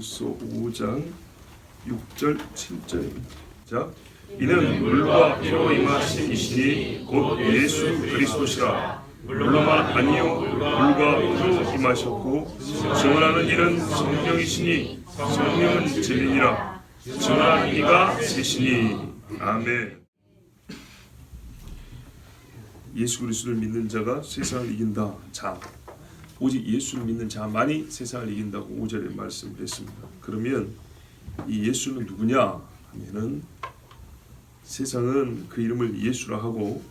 고린도후서 5장 6절 7절입니다. 자, 이는 물과 피로 임하신 이시니 곧 예수 그리스도시라. 물로만 아니요 물과 피로 임하셨고 증언하는 이는 성령이시니 성령은 진리니라. 증언하는 이가 셋이니. 아멘. 예수 그리스도를 믿는 자가 세상을 이긴다. 자, 오직 예수를 믿는 자만이 세상을 이긴다고 5절에 말씀을 했습니다. 그러면 이 예수는 누구냐 하면은, 세상은 그 이름을 예수라 하고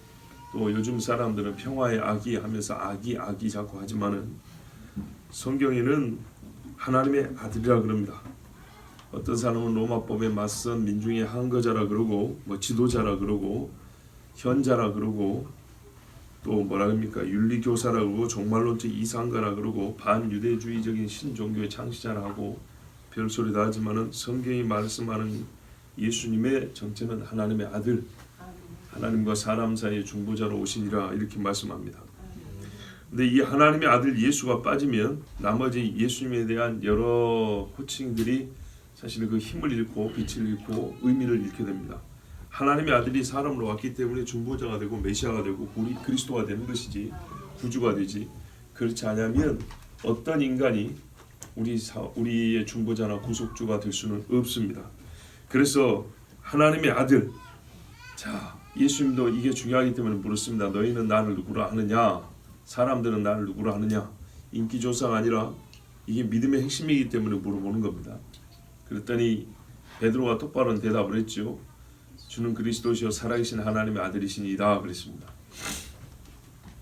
또 요즘 사람들은 평화의 아기 하면서 아기 자꾸 하지만은 성경에는 하나님의 아들이라 그럽니다. 어떤 사람은 로마법에 맞선 민중의 항거자라 그러고 뭐 지도자라 그러고 현자라 그러고 또 뭐라 합니까? 윤리교사라 그러고 종말론적 이상가라 그러고 반유대주의적인 신종교의 창시자라 하고 별소리 다 하지만은 성경이 말씀하는 예수님의 정체는 하나님의 아들, 하나님과 사람 사이의 중보자로 오시니라 이렇게 말씀합니다. 근데 이 하나님의 아들 예수가 빠지면 나머지 예수님에 대한 여러 호칭들이 사실 그 힘을 잃고 빛을 잃고 의미를 잃게 됩니다. 하나님의 아들이 사람으로 왔기 때문에 중보자가 되고 메시아가 되고 우리 그리스도가 되는 것이지 구주가 되지, 그렇지 않으면 어떤 인간이 우리의 중보자나 구속주가 될 수는 없습니다. 그래서 하나님의 아들, 자, 예수님도 이게 중요하기 때문에 물었습니다. 너희는 나를 누구라 하느냐? 사람들은 나를 누구라 하느냐? 인기조사가 아니라 이게 믿음의 핵심이기 때문에 물어보는 겁니다. 그랬더니 베드로가 똑바로 대답을 했죠. 주는 그리스도시요 살아계신 하나님의 아들이시니이다 그랬습니다.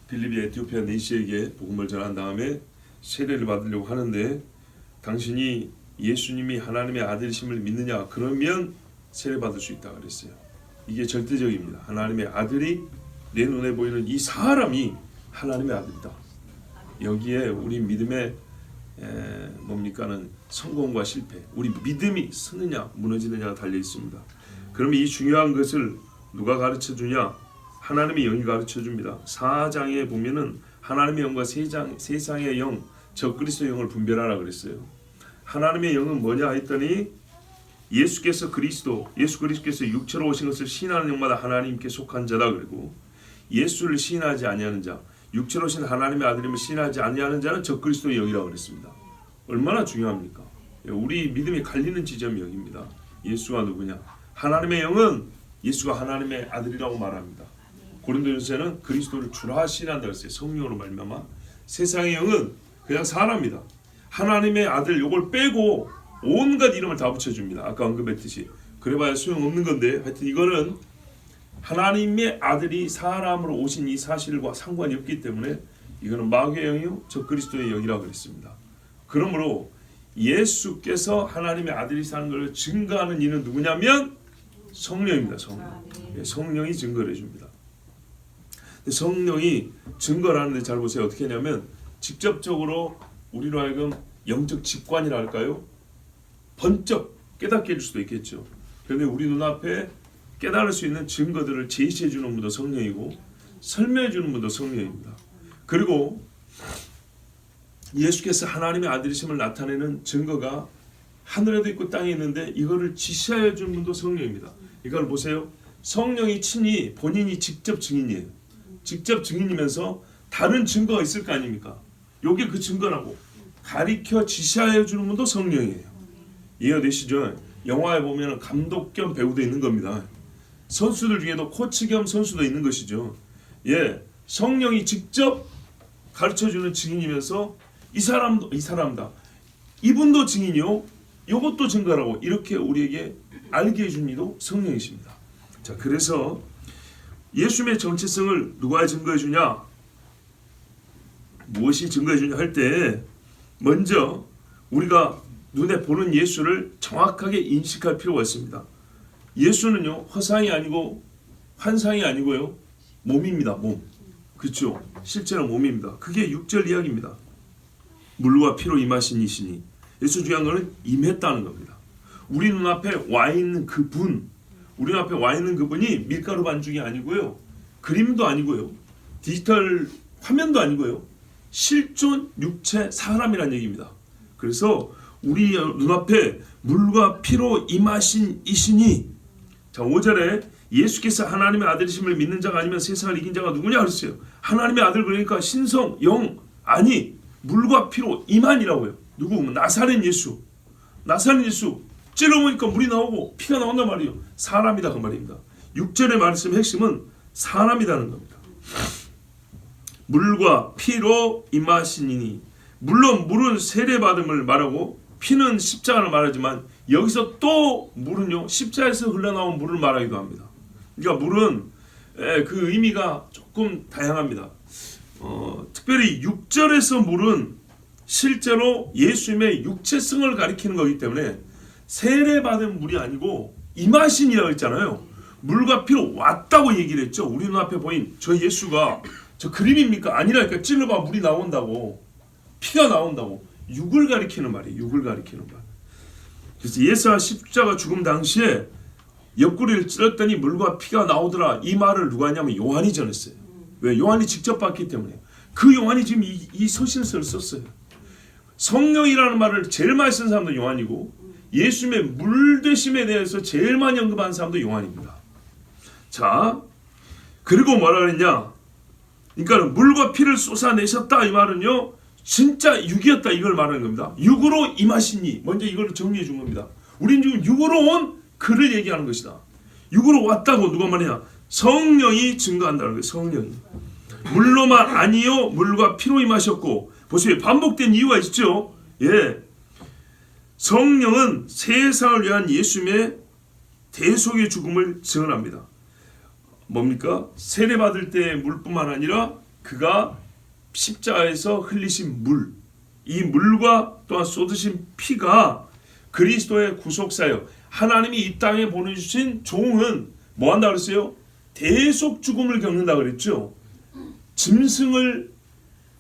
빌립이 에티오피아 내시에게 복음을 전한 다음에 세례를 받으려고 하는데, 당신이 예수님이 하나님의 아들이심을 믿느냐? 그러면 세례 받을 수 있다 그랬어요. 이게 절대적입니다. 하나님의 아들이 내 눈에 보이는 이 사람이 하나님의 아들이다. 여기에 우리 믿음의 뭡니까는 성공과 실패, 우리 믿음이 서느냐 무너지느냐가 달려 있습니다. 그러면 이 중요한 것을 누가 가르쳐 주냐? 하나님의 영이 가르쳐 줍니다. 4장에 보면은 하나님의 영과 세상의 영, 저 그리스도 영을 분별하라 그랬어요. 하나님의 영은 뭐냐 했더니 예수 그리스도께서 육체로 오신 것을 시인하는 영마다 하나님께 속한 자다. 그리고 예수를 시인하지 아니하는 자, 육체로 오신 하나님의 아들임을 시인하지 아니하는 자는 저 그리스도의 영이라고 그랬습니다. 얼마나 중요합니까? 우리 믿음이 갈리는 지점이 여기입니다. 예수가 누구냐? 하나님의 영은 예수가 하나님의 아들이라고 말합니다. 고린도전서에는 그리스도를 주라 시인한다 그랬어요. 성령으로 말미암아. 세상의 영은 그냥 사람이다. 하나님의 아들 요걸 빼고 온갖 이름을 다 붙여줍니다. 아까 언급했듯이. 그래봐야 소용없는 건데, 하여튼 이거는 하나님의 아들이 사람으로 오신 이 사실과 상관이 없기 때문에 이거는 마귀의 영이요 저 그리스도의 영이라고 그랬습니다. 그러므로 예수께서 하나님의 아들이시라는 것을 증거하는 이는 누구냐면 성령입니다. 성령이 증거를 해줍니다. 성령이 증거를 하는데 잘 보세요. 어떻게 하냐면 직접적으로 우리로 하여금 영적 직관이라 할까요? 번쩍 깨닫게 해줄 수도 있겠죠. 그런데 우리 눈앞에 깨달을 수 있는 증거들을 제시해 주는 분도 성령이고 설명해 주는 분도 성령입니다. 그리고 예수께서 하나님의 아들이심을 나타내는 증거가 하늘에도 있고 땅에 있는데 이거를 지시하여 주는 분도 성령입니다. 이걸 보세요. 성령이 친히 본인이 직접 증인이에요. 직접 증인이면서 다른 증거가 있을 거 아닙니까? 요게 그 증거라고 가리켜 지시하여 주는 분도 성령이에요. 이해되시죠? 영화에 보면 감독 겸 배우도 있는 겁니다. 선수들 중에도 코치 겸 선수도 있는 것이죠. 예, 성령이 직접 가르쳐주는 증인이면서 이 사람다. 이분도 증인이요. 이것도 증거라고 이렇게 우리에게 알게 해준 이도 성령이십니다. 자, 그래서 예수님의 정체성을 누가 증거해 주냐? 무엇이 증거해 주냐 할 때 먼저 우리가 눈에 보는 예수를 정확하게 인식할 필요가 있습니다. 예수는요 허상이 아니고 환상이 아니고요 몸입니다. 몸. 그렇죠? 실제로 몸입니다. 그게 6절 이야기입니다. 물과 피로 임하신 이시니. 예수 중요한 거는 임했다는 겁니다. 우리 눈앞에 와 있는 그분, 우리 눈앞에 와 있는 그분이 밀가루 반죽이 아니고요, 그림도 아니고요, 디지털 화면도 아니고요, 실존 육체 사람이라는 얘기입니다. 그래서 우리 눈앞에 물과 피로 임하신 이시니. 자, 5절에 예수께서 하나님의 아들이심을 믿는 자가 아니면 세상을 이긴 자가 누구냐 그랬어요. 하나님의 아들, 그러니까 신성, 영, 아니 물과 피로 임한이라고요. 누구? 나사렛 예수. 나사렛 예수 찔러보니까 물이 나오고 피가 나온단 말이에요. 사람이다 그 말입니다. 6절의 말씀 핵심은 사람이라는 겁니다. 물과 피로 임하시니. 물론 물은 세례받음을 말하고 피는 십자가를 말하지만 여기서 또 물은요 십자가에서 흘러나온 물을 말하기도 합니다. 그러니까 물은 그 의미가 조금 다양합니다. 특별히 6절에서 물은 실제로 예수님의 육체성을 가리키는 거기 때문에 세례받은 물이 아니고 임하신이라고 했잖아요. 물과 피로 왔다고 얘기를 했죠. 우리 눈앞에 보인 저 예수가 저 그림입니까? 아니라니까. 찔러봐 물이 나온다고, 피가 나온다고. 육을 가리키는 말이에요. 육을 가리키는 말. 그래서 예수가 십자가 죽음 당시에 옆구리를 찔렀더니 물과 피가 나오더라. 이 말을 누가 했냐면 요한이 전했어요. 왜? 요한이 직접 봤기 때문에. 그 요한이 지금 이 서신서를 썼어요. 성령이라는 말을 제일 많이 쓴 사람도 요한이고 예수님의 물되심에 대해서 제일 많이 언급한 사람도 요한입니다. 자, 그리고 뭐라 그랬냐? 그러니까 물과 피를 쏟아내셨다 이 말은요 진짜 육이었다 이걸 말하는 겁니다. 육으로 임하시니. 먼저 이걸 정리해 준 겁니다. 우린 지금 육으로 온 그를 얘기하는 것이다. 육으로 왔다고 누가 말하냐? 성령이 증거한다는 거예요. 성령이. 물로만 아니요 물과 피로 임하셨고. 보세요. 반복된 이유가 있죠. 예, 성령은 세상을 위한 예수님의 대속의 죽음을 증언합니다. 뭡니까? 세례받을 때의 물뿐만 아니라 그가 십자가에서 흘리신 물, 이 물과 또한 쏟으신 피가 그리스도의 구속사요. 하나님이 이 땅에 보내주신 종은 뭐 한다 그랬어요? 대속 죽음을 겪는다 그랬죠. 짐승을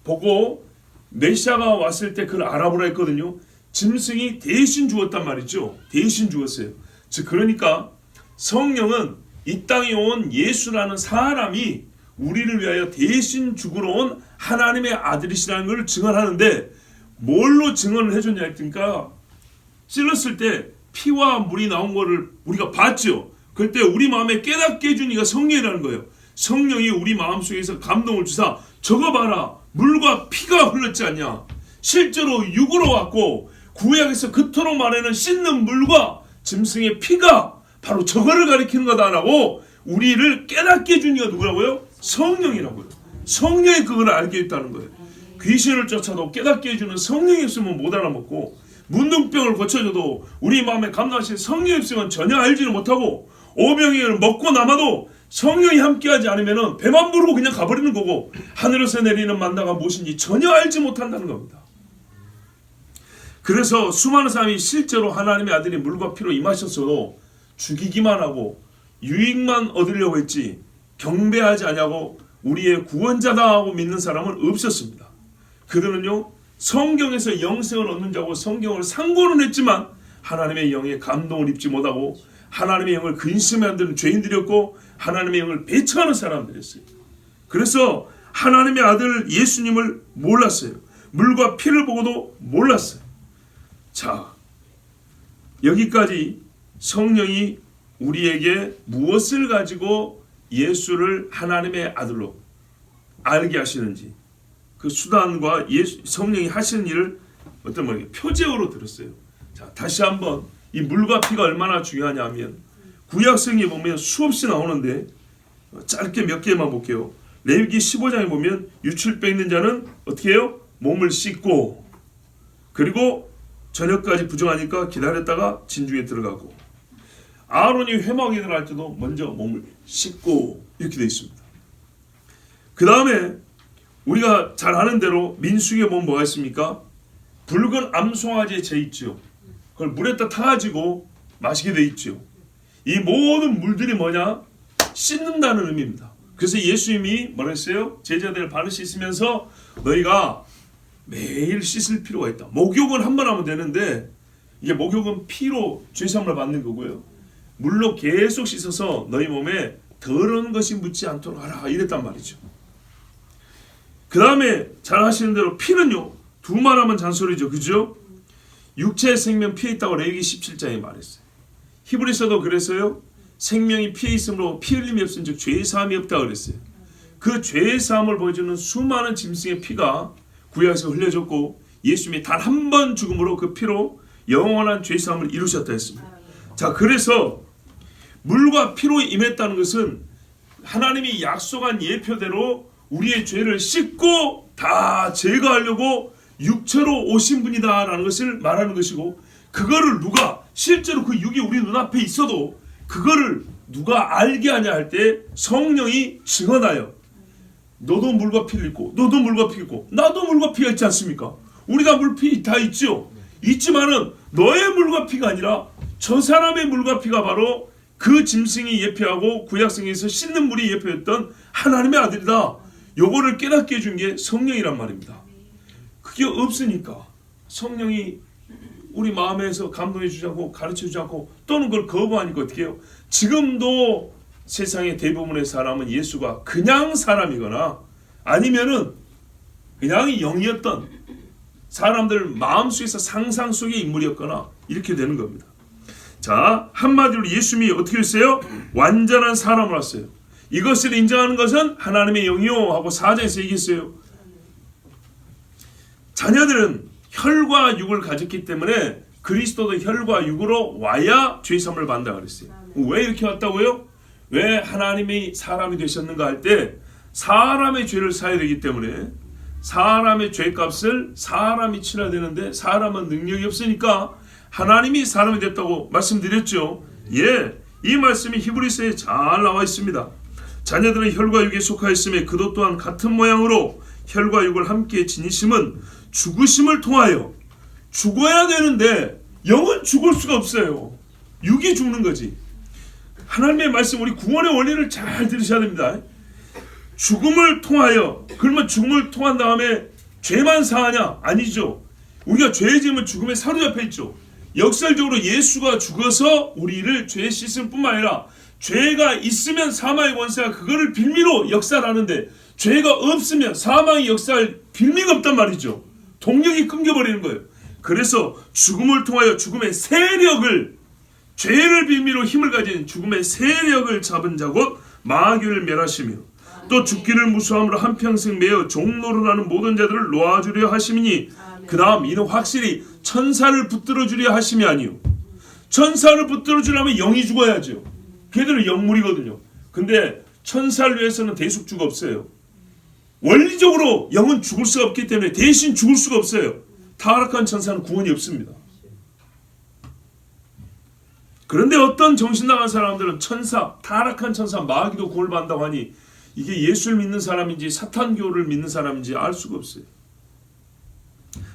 보고 메시아가 왔을 때 그걸 알아보라 했거든요. 짐승이 대신 죽었단 말이죠. 대신 죽었어요. 즉 그러니까 성령은 이 땅에 온 예수라는 사람이 우리를 위하여 대신 죽으러 온 하나님의 아들이시라는 걸 증언하는데 뭘로 증언을 해줬냐 했으니까 찔렀을 때 피와 물이 나온 거를 우리가 봤죠. 그때 우리 마음에 깨닫게 해준 이가 성령이라는 거예요. 성령이 우리 마음속에서 감동을 주사 저거 봐라 물과 피가 흘렀지 않냐. 실제로 육으로 왔고 구약에서 그토록 말하는 씻는 물과 짐승의 피가 바로 저거를 가리키는 거다라고 우리를 깨닫게 해준 이가 누구라고요? 성령이라고요. 성령이 그걸 알게 했다는 거예요. 귀신을 쫓아도 깨닫게 해주는 성령이 없으면 못 알아먹고 문둥병을 고쳐줘도 우리 마음에 감당하신 성령이 없으면 전혀 알지를 못하고 오병이어를 먹고 남아도 성령이 함께하지 않으면 배만 부르고 그냥 가버리는 거고 하늘에서 내리는 만나가 무엇인지 전혀 알지 못한다는 겁니다. 그래서 수많은 사람이 실제로 하나님의 아들이 물과 피로 임하셨어도 죽이기만 하고 유익만 얻으려고 했지 경배하지 않냐고 우리의 구원자다 하고 믿는 사람은 없었습니다. 그들은요 성경에서 영생을 얻는 자고 성경을 상고는 했지만 하나님의 영에 감동을 입지 못하고 하나님의 영을 근심해 만드는 죄인들이었고 하나님의 영을 배척하는 사람들이었어요. 그래서 하나님의 아들 예수님을 몰랐어요. 물과 피를 보고도 몰랐어요. 자, 여기까지 성령이 우리에게 무엇을 가지고 예수를 하나님의 아들로 알게 하시는지 그 수단과 성령이 하시는 일을 어떤 뭐냐 표제어로 들었어요. 자, 다시 한번 이 물과 피가 얼마나 중요하냐 하면 구약성에 보면 수없이 나오는데 짧게 몇 개만 볼게요. 레위기 15장에 보면 유출병 있는 자는 어떻게 해요? 몸을 씻고 그리고 저녁까지 부정하니까 기다렸다가 진중에 들어가고 아론이 회막에 들어갈 때도 먼저 몸을 씻고 이렇게 되어 있습니다. 그 다음에 우리가 잘 아는 대로 민수기에 보면 뭐가 있습니까? 붉은 암송아지에 재 있죠. 그걸 물에다 타가지고 마시게 돼 있죠. 이 모든 물들이 뭐냐? 씻는다는 의미입니다. 그래서 예수님이 뭐라 했어요? 제자들을 발을 씻으면서 너희가 매일 씻을 필요가 있다. 목욕은 한 번 하면 되는데 이게 목욕은 피로 죄사함을 받는 거고요. 물로 계속 씻어서 너희 몸에 더러운 것이 묻지 않도록 하라 이랬단 말이죠. 그 다음에 잘 아시는 대로 피는요 두말하면 잔소리죠. 그죠? 육체의 생명 피해 있다고 레위기 17장에 말했어요. 히브리서도 그래서요. 생명이 피해 있으므로 피 흘림이 없은즉 죄의 사함이 없다고 그랬어요. 그 죄의 사함을 보여주는 수많은 짐승의 피가 구약에서 흘려졌고 예수님이 단 한 번 죽음으로 그 피로 영원한 죄의 사함을 이루셨다 했습니다. 자, 그래서 물과 피로 임했다는 것은 하나님이 약속한 예표대로 우리의 죄를 씻고 다 제거하려고 육체로 오신 분이다라는 것을 말하는 것이고, 그거를 누가 실제로 그 육이 우리 눈앞에 있어도 그거를 누가 알게 하냐 할 때 성령이 증언하여 너도 물과 피를 입고 너도 물과 피 있고 나도 물과 피가 있지 않습니까? 우리 다 물피 다 있죠. 있지만은 너의 물과 피가 아니라 저 사람의 물과 피가 바로 그 짐승이 예표하고 구약성에서 씻는 물이 예표했던 하나님의 아들이다. 요거를 깨닫게 해준 게 성령이란 말입니다. 그게 없으니까 성령이 우리 마음에서 감동해 주지 않고 가르쳐 주지 않고 또는 그걸 거부하니까 어떻게 해요? 지금도 세상의 대부분의 사람은 예수가 그냥 사람이거나 아니면은 그냥 영이었던 사람들 마음속에서 상상 속의 인물이었거나 이렇게 되는 겁니다. 자, 한마디로 예수님이 어떻게 했어요? 완전한 사람을 왔어요. 이것을 인정하는 것은 하나님의 영이요 하고 4장에서 얘기했어요. 자녀들은 혈과 육을 가졌기 때문에 그리스도도 혈과 육으로 와야 죄사함을 받는다 그랬어요. 왜 이렇게 왔다고요? 왜 하나님이 사람이 되셨는가 할 때 사람의 죄를 사야 되기 때문에 사람의 죄값을 사람이 치러야 되는데 사람은 능력이 없으니까 하나님이 사람이 됐다고 말씀드렸죠. 예, 이 말씀이 히브리서에 잘 나와 있습니다. 자녀들은 혈과 육에 속하였음에 그도 또한 같은 모양으로 혈과 육을 함께 지니심은 죽으심을 통하여 죽어야 되는데 영은 죽을 수가 없어요. 육이 죽는 거지. 하나님의 말씀, 우리 구원의 원리를 잘 들으셔야 됩니다. 죽음을 통하여, 그러면 죽음을 통한 다음에 죄만 사하냐? 아니죠. 우리가 죄 지으면 죽음에 사로잡혀 있죠. 역설적으로 예수가 죽어서 우리를 죄 씻을 뿐만 아니라 죄가 있으면 사망의 권세가 그거를 빌미로 역사하는데 죄가 없으면 사망의 역사할 빌미가 없단 말이죠. 동력이 끊겨버리는 거예요. 그래서 죽음을 통하여 죽음의 세력을, 죄를 빌미로 힘을 가진 죽음의 세력을 잡은 자 곧 마귀를 멸하시며 또 죽기를 무수함으로 한평생 매어 종노릇하는 모든 자들을 놓아주려 하심이니 그 다음 이는 확실히 천사를 붙들어 주려 하심이 아니요. 천사를 붙들어 주려면 영이 죽어야죠. 걔들은 영물이거든요. 근데 천사를 위해서는 대속주가 없어요. 원리적으로 영은 죽을 수가 없기 때문에 대신 죽을 수가 없어요. 타락한 천사는 구원이 없습니다. 그런데 어떤 정신나간 사람들은 천사, 타락한 천사, 마귀도 구원을 받는다고 하니 이게 예수를 믿는 사람인지 사탄교를 믿는 사람인지 알 수가 없어요.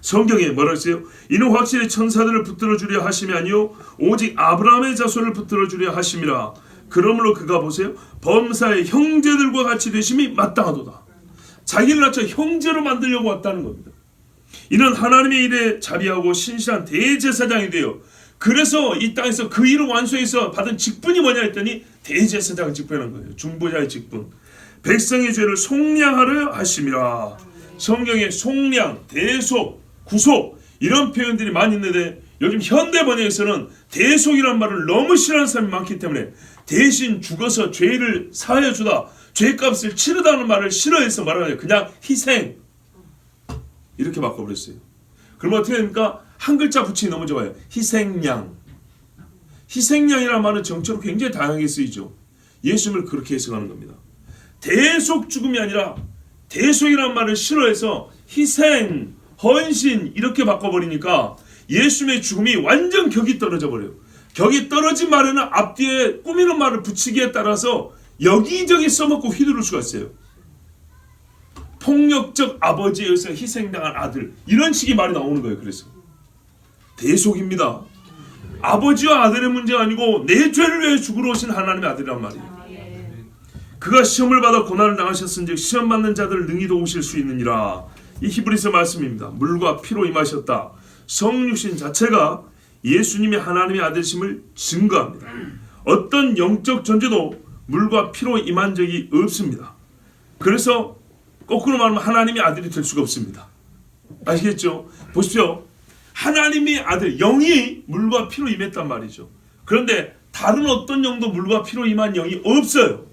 성경에 뭐라 했어요? 이는 확실히 천사들을 붙들어 주려 하심이 아니요 오직 아브라함의 자손을 붙들어 주려 하심이라. 그러므로 그가 보세요. 범사의 형제들과 같이 되심이 마땅하도다. 자기를 낳쳐 형제로 만들려고 왔다는 겁니다. 이는 하나님의 일에 자비하고 신실한 대제사장이 되어 그래서 이 땅에서 그 일을 완수해서 받은 직분이 뭐냐 했더니 대제사장 직분이라는 거예요. 중보자의 직분. 백성의 죄를 속량하려 하심이라. 성경에 속량, 대속, 구속 이런 표현들이 많이 있는데 요즘 현대 번역에서는 대속이라는 말을 너무 싫어하는 사람이 많기 때문에 대신 죽어서 죄를 사하여 주다, 죄값을 치르다는 말을 싫어해서 말하는 그냥 희생 이렇게 바꿔버렸어요. 그러면 어떻게 됩니까? 한 글자 붙이기 너무 좋아요. 희생양. 희생양이라는 말은 정체로 굉장히 다양하게 쓰이죠. 예수님을 그렇게 해석하는 겁니다. 대속 죽음이 아니라 대속이라는 말을 싫어해서 희생, 헌신 이렇게 바꿔버리니까 예수님의 죽음이 완전 격이 떨어져 버려요. 격이 떨어진 말에는 앞뒤에 꾸미는 말을 붙이기에 따라서 여기저기 써먹고 휘두를 수가 있어요. 폭력적 아버지에 의해서 희생당한 아들 이런 식의 말이 나오는 거예요. 그래서 대속입니다. 아버지와 아들의 문제가 아니고 내 죄를 위해 죽으러 오신 하나님의 아들이란 말이에요. 그가 시험을 받아 고난을 당하셨은즉 시험 받는 자들을 능히 도우실 수 있느니라. 이 히브리서 말씀입니다. 물과 피로 임하셨다. 성육신 자체가 예수님이 하나님의 아들심을 증거합니다. 어떤 영적 존재도 물과 피로 임한 적이 없습니다. 그래서 거꾸로 말하면 하나님의 아들이 될 수가 없습니다. 아시겠죠? 보십시오. 하나님의 아들 영이 물과 피로 임했단 말이죠. 그런데 다른 어떤 영도 물과 피로 임한 영이 없어요.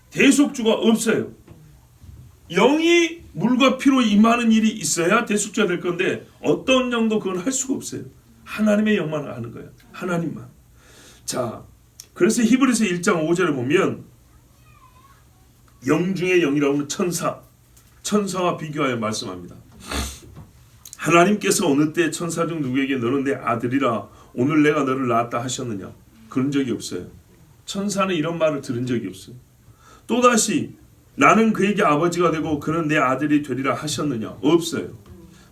대속주가 없어요. 영이 물과 피로 임하는 일이 있어야 대속주가 될 건데 어떤 영도 그건 할 수가 없어요. 하나님의 영만 하는 거예요. 하나님만. 자, 그래서 히브리서 1장 5절에 보면 영 중의 영이라고 하는 천사와 비교하여 말씀합니다. 하나님께서 어느 때 천사 중 누구에게 너는 내 아들이라 오늘 내가 너를 낳았다 하셨느냐? 그런 적이 없어요. 천사는 이런 말을 들은 적이 없어요. 또다시 나는 그에게 아버지가 되고 그는 내 아들이 되리라 하셨느냐? 없어요.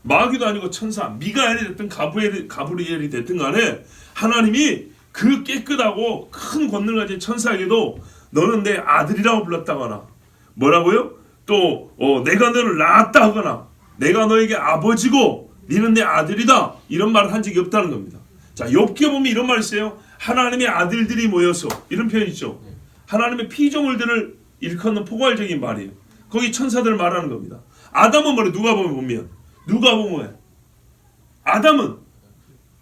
마귀도 아니고 천사, 미가엘이 됐든 가브리엘이 됐든 간에 하나님이 그 깨끗하고 큰 권능을 가진 천사에게도 너는 내 아들이라고 불렀다거나 뭐라고요? 또 내가 너를 낳았다 하거나 내가 너에게 아버지고 너는 내 아들이다 이런 말을 한 적이 없다는 겁니다. 자, 욥기에 보면 이런 말이 있어요. 하나님의 아들들이 모여서 이런 표현이 있죠. 하나님의 피조물들을 일컫는 포괄적인 말이에요. 거기 천사들을 말하는 겁니다. 아담은 뭐래? 누가 보면 아담은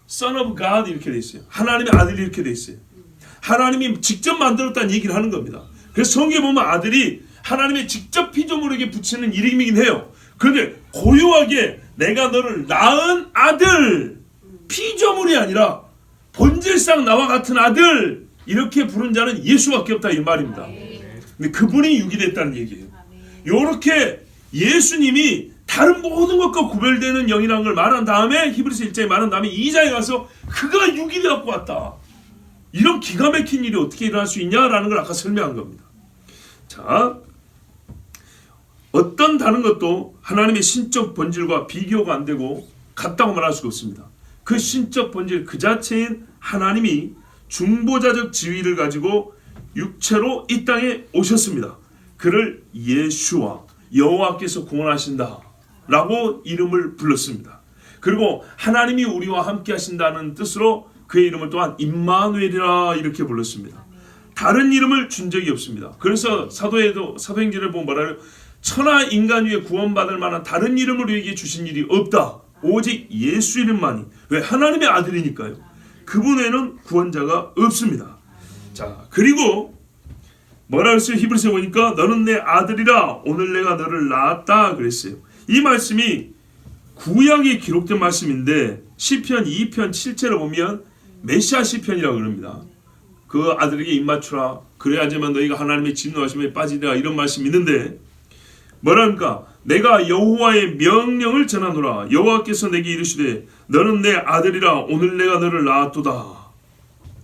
Son of God 이렇게 돼 있어요. 하나님의 아들이 이렇게 돼 있어요. 하나님이 직접 만들었다는 얘기를 하는 겁니다. 그래서 성경에 보면 아들이 하나님의 직접 피조물에게 붙이는 이름이긴 해요. 그런데 고요하게 내가 너를 낳은 아들, 피조물이 아니라 본질상 나와 같은 아들 이렇게 부른 자는 예수밖에 없다 이 말입니다. 근데 그분이 육이 됐다는 얘기예요. 이렇게 예수님이 다른 모든 것과 구별되는 영이라는 걸 말한 다음에 히브리서 1장에 말한 다음에 2장에 가서 그가 육이 되었고 왔다. 이런 기가 막힌 일이 어떻게 일어날 수 있냐라는 걸 아까 설명한 겁니다. 자, 어떤 다른 것도 하나님의 신적 본질과 비교가 안 되고 같다고 말할 수가 없습니다. 그 신적 본질 그 자체인 하나님이 중보자적 지위를 가지고 육체로 이 땅에 오셨습니다. 그를 예수와 여호와께서 구원하신다 라고 이름을 불렀습니다. 그리고 하나님이 우리와 함께 하신다는 뜻으로 그의 이름을 또한 임마누엘이라 이렇게 불렀습니다. 다른 이름을 준 적이 없습니다. 그래서 사도행전을 보면 뭐라 해요? 천하 인간 위에 구원받을 만한 다른 이름을 우리에게 주신 일이 없다. 오직 예수 이름만이. 왜? 하나님의 아들이니까요. 그분 외에는 구원자가 없습니다. 자, 그리고 뭐라 그랬어요? 히브리서에 보니까 너는 내 아들이라 오늘 내가 너를 낳았다 그랬어요. 이 말씀이 구약에 기록된 말씀인데 시편 2편 7절을 보면 메시아 시편이라고 그럽니다. 그 아들에게 입맞추라 그래야지만 너희가 하나님의 진노하심에 빠지리라 이런 말씀이 있는데 뭐랄까? 내가 여호와의 명령을 전하노라. 여호와께서 내게 이르시되 너는 내 아들이라 오늘 내가 너를 낳았도다.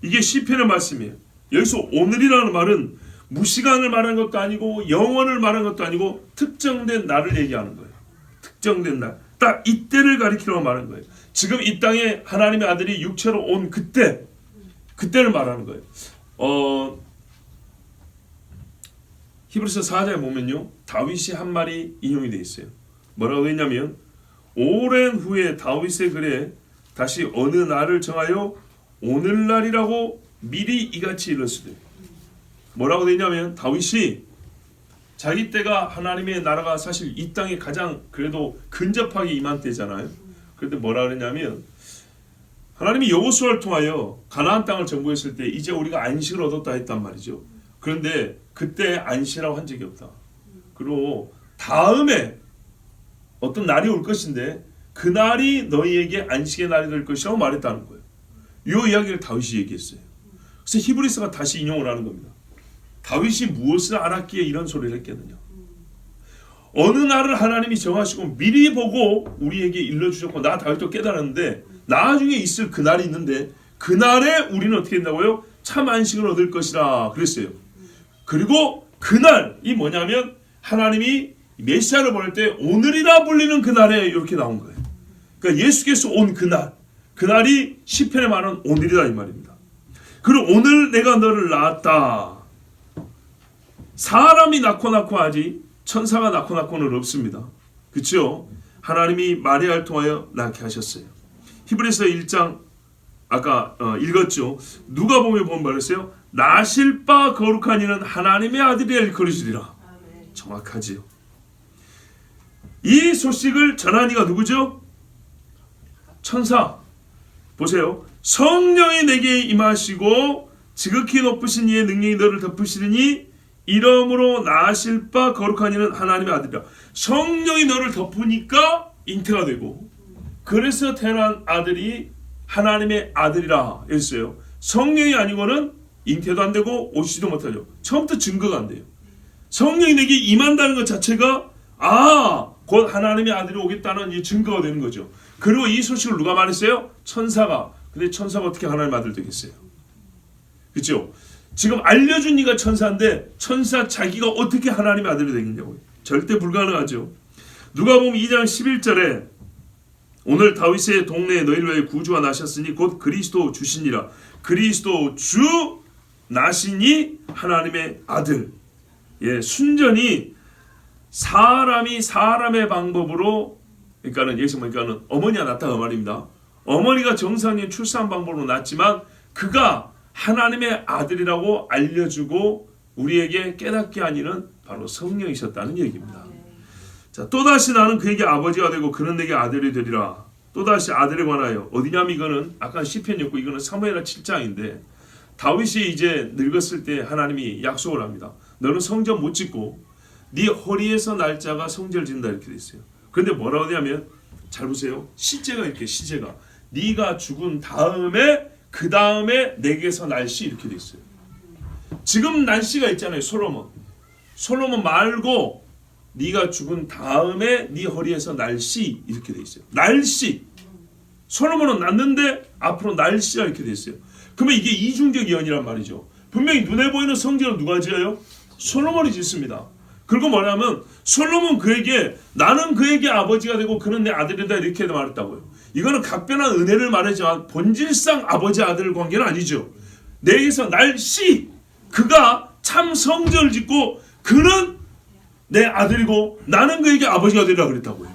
이게 시편의 말씀이에요. 여기서 오늘이라는 말은 무시간을 말한 것도 아니고 영원을 말한 것도 아니고 특정된 날을 얘기하는 거예요. 특정된 날. 딱 이때를 가리키려고 말한 거예요. 지금 이 땅에 하나님의 아들이 육체로 온 그때를 말하는 거예요. 히브리서 4장에 보면요. 다윗이 한 말이 인용이 되어 있어요. 뭐라고 했냐면 오랜 후에 다윗의 글에 다시 어느 날을 정하여 오늘날이라고 미리 이같이 일렀으되 뭐라고 되냐면 다윗이 자기 때가 하나님의 나라가 사실 이 땅에 가장 그래도 근접하게 임한 때잖아요. 그런데 뭐라 그러냐면 하나님이 여호수아를 통하여 가나안 땅을 정복했을 때 이제 우리가 안식을 얻었다 했단 말이죠. 그런데 그때 안식이라고 한 적이 없다. 그리고 다음에 어떤 날이 올 것인데 그 날이 너희에게 안식의 날이 될 것이라고 말했다는 거예요. 이 이야기를 다윗이 얘기했어요. 그래서 히브리서가 다시 인용을 하는 겁니다. 다윗이 무엇을 알았기에 이런 소리를 했겠느냐. 어느 날을 하나님이 정하시고 미리 보고 우리에게 일러주셨고 나 다윗도 깨달았는데 나중에 있을 그 날이 있는데 그 날에 우리는 어떻게 된다고요? 참 안식을 얻을 것이라 그랬어요. 그리고 그날이 뭐냐면 하나님이 메시아를 보낼 때 오늘이라 불리는 그날에 이렇게 나온 거예요. 그러니까 예수께서 온 그날, 그날이 시편에 말하는 오늘이다 이 말입니다. 그리고 오늘 내가 너를 낳았다. 사람이 낳고 하지 천사가 낳고는 없습니다. 그렇죠? 하나님이 마리아를 통하여 낳게 하셨어요. 히브리서 1장 아까 읽었죠. 누가 보면 말했어요. 나실 바 거룩한 이는 하나님의 아들이라 일컬으시리라. 정확하지요. 이 소식을 전한 이가 누구죠? 천사. 보세요. 성령이 내게 임하시고 지극히 높으신 이의 능력이 너를 덮으시리니 이러므로 나실 바 거룩한 이는 하나님의 아들이라. 성령이 너를 덮으니까 잉태가 되고, 그래서 태어난 아들이 하나님의 아들이라 했어요. 성령이 아니고는 잉태도 안 되고 오시지도 못하죠. 처음부터 증거가 안 돼요. 성령이 내게 임한다는 것 자체가 곧 하나님의 아들이 오겠다는 이 증거가 되는 거죠. 그리고 이 소식을 누가 말했어요? 천사가. 근데 천사가 어떻게 하나님의 아들 되겠어요? 그렇죠? 지금 알려준 이가 천사인데 천사 자기가 어떻게 하나님의 아들이 되겠냐고요. 절대 불가능하죠. 누가복음 2장 11절에 오늘 다윗의 동네에 너희를 위하여 구주가 나셨으니 곧 그리스도 주시니라. 그리스도 주 나시니 하나님의 아들. 예, 순전히 사람이 사람의 방법으로, 그러니까는 여기서 보니까는 어머니가 낳았다 그 말입니다. 어머니가 정상적인 출산 방법으로 낳았지만 그가 하나님의 아들이라고 알려주고 우리에게 깨닫게 하니는 바로 성령이셨다는 얘기입니다. 자, 또다시 나는 그에게 아버지가 되고 그는 내게 아들이 되리라. 또다시 아들에 관하여 어디냐면 이거는 아까 시편이었고 이거는 사무엘하 7장인데 다윗이 이제 늙었을 때 하나님이 약속을 합니다. 너는 성전 못 짓고 네 허리에서 날 자가 성전을 짓는다 이렇게 돼 있어요. 그런데 뭐라고 하냐면 잘 보세요. 시제가 이렇게 시제가 네가 죽은 다음에 그 다음에 내게서 날 씨 이렇게 돼 있어요. 지금 날 씨가 있잖아요. 솔로몬 말고 네가 죽은 다음에 네 허리에서 날 씨 이렇게 돼 있어요. 날 씨. 솔로몬은 났는데 앞으로 날 씨가 이렇게 돼 있어요. 그러면 이게 이중적 예언이란 말이죠. 분명히 눈에 보이는 성전을 누가 지어요? 솔로몬이 짓습니다. 그리고 뭐냐면 솔로몬 그에게 나는 그에게 아버지가 되고 그는 내 아들이다 이렇게 말했다고요. 이거는 각변한 은혜를 말하지만 본질상 아버지 아들 관계는 아니죠. 내게서 날 씨 그가 참 성전을 짓고 그는 내 아들이고 나는 그에게 아버지가 되리라 그랬다고요.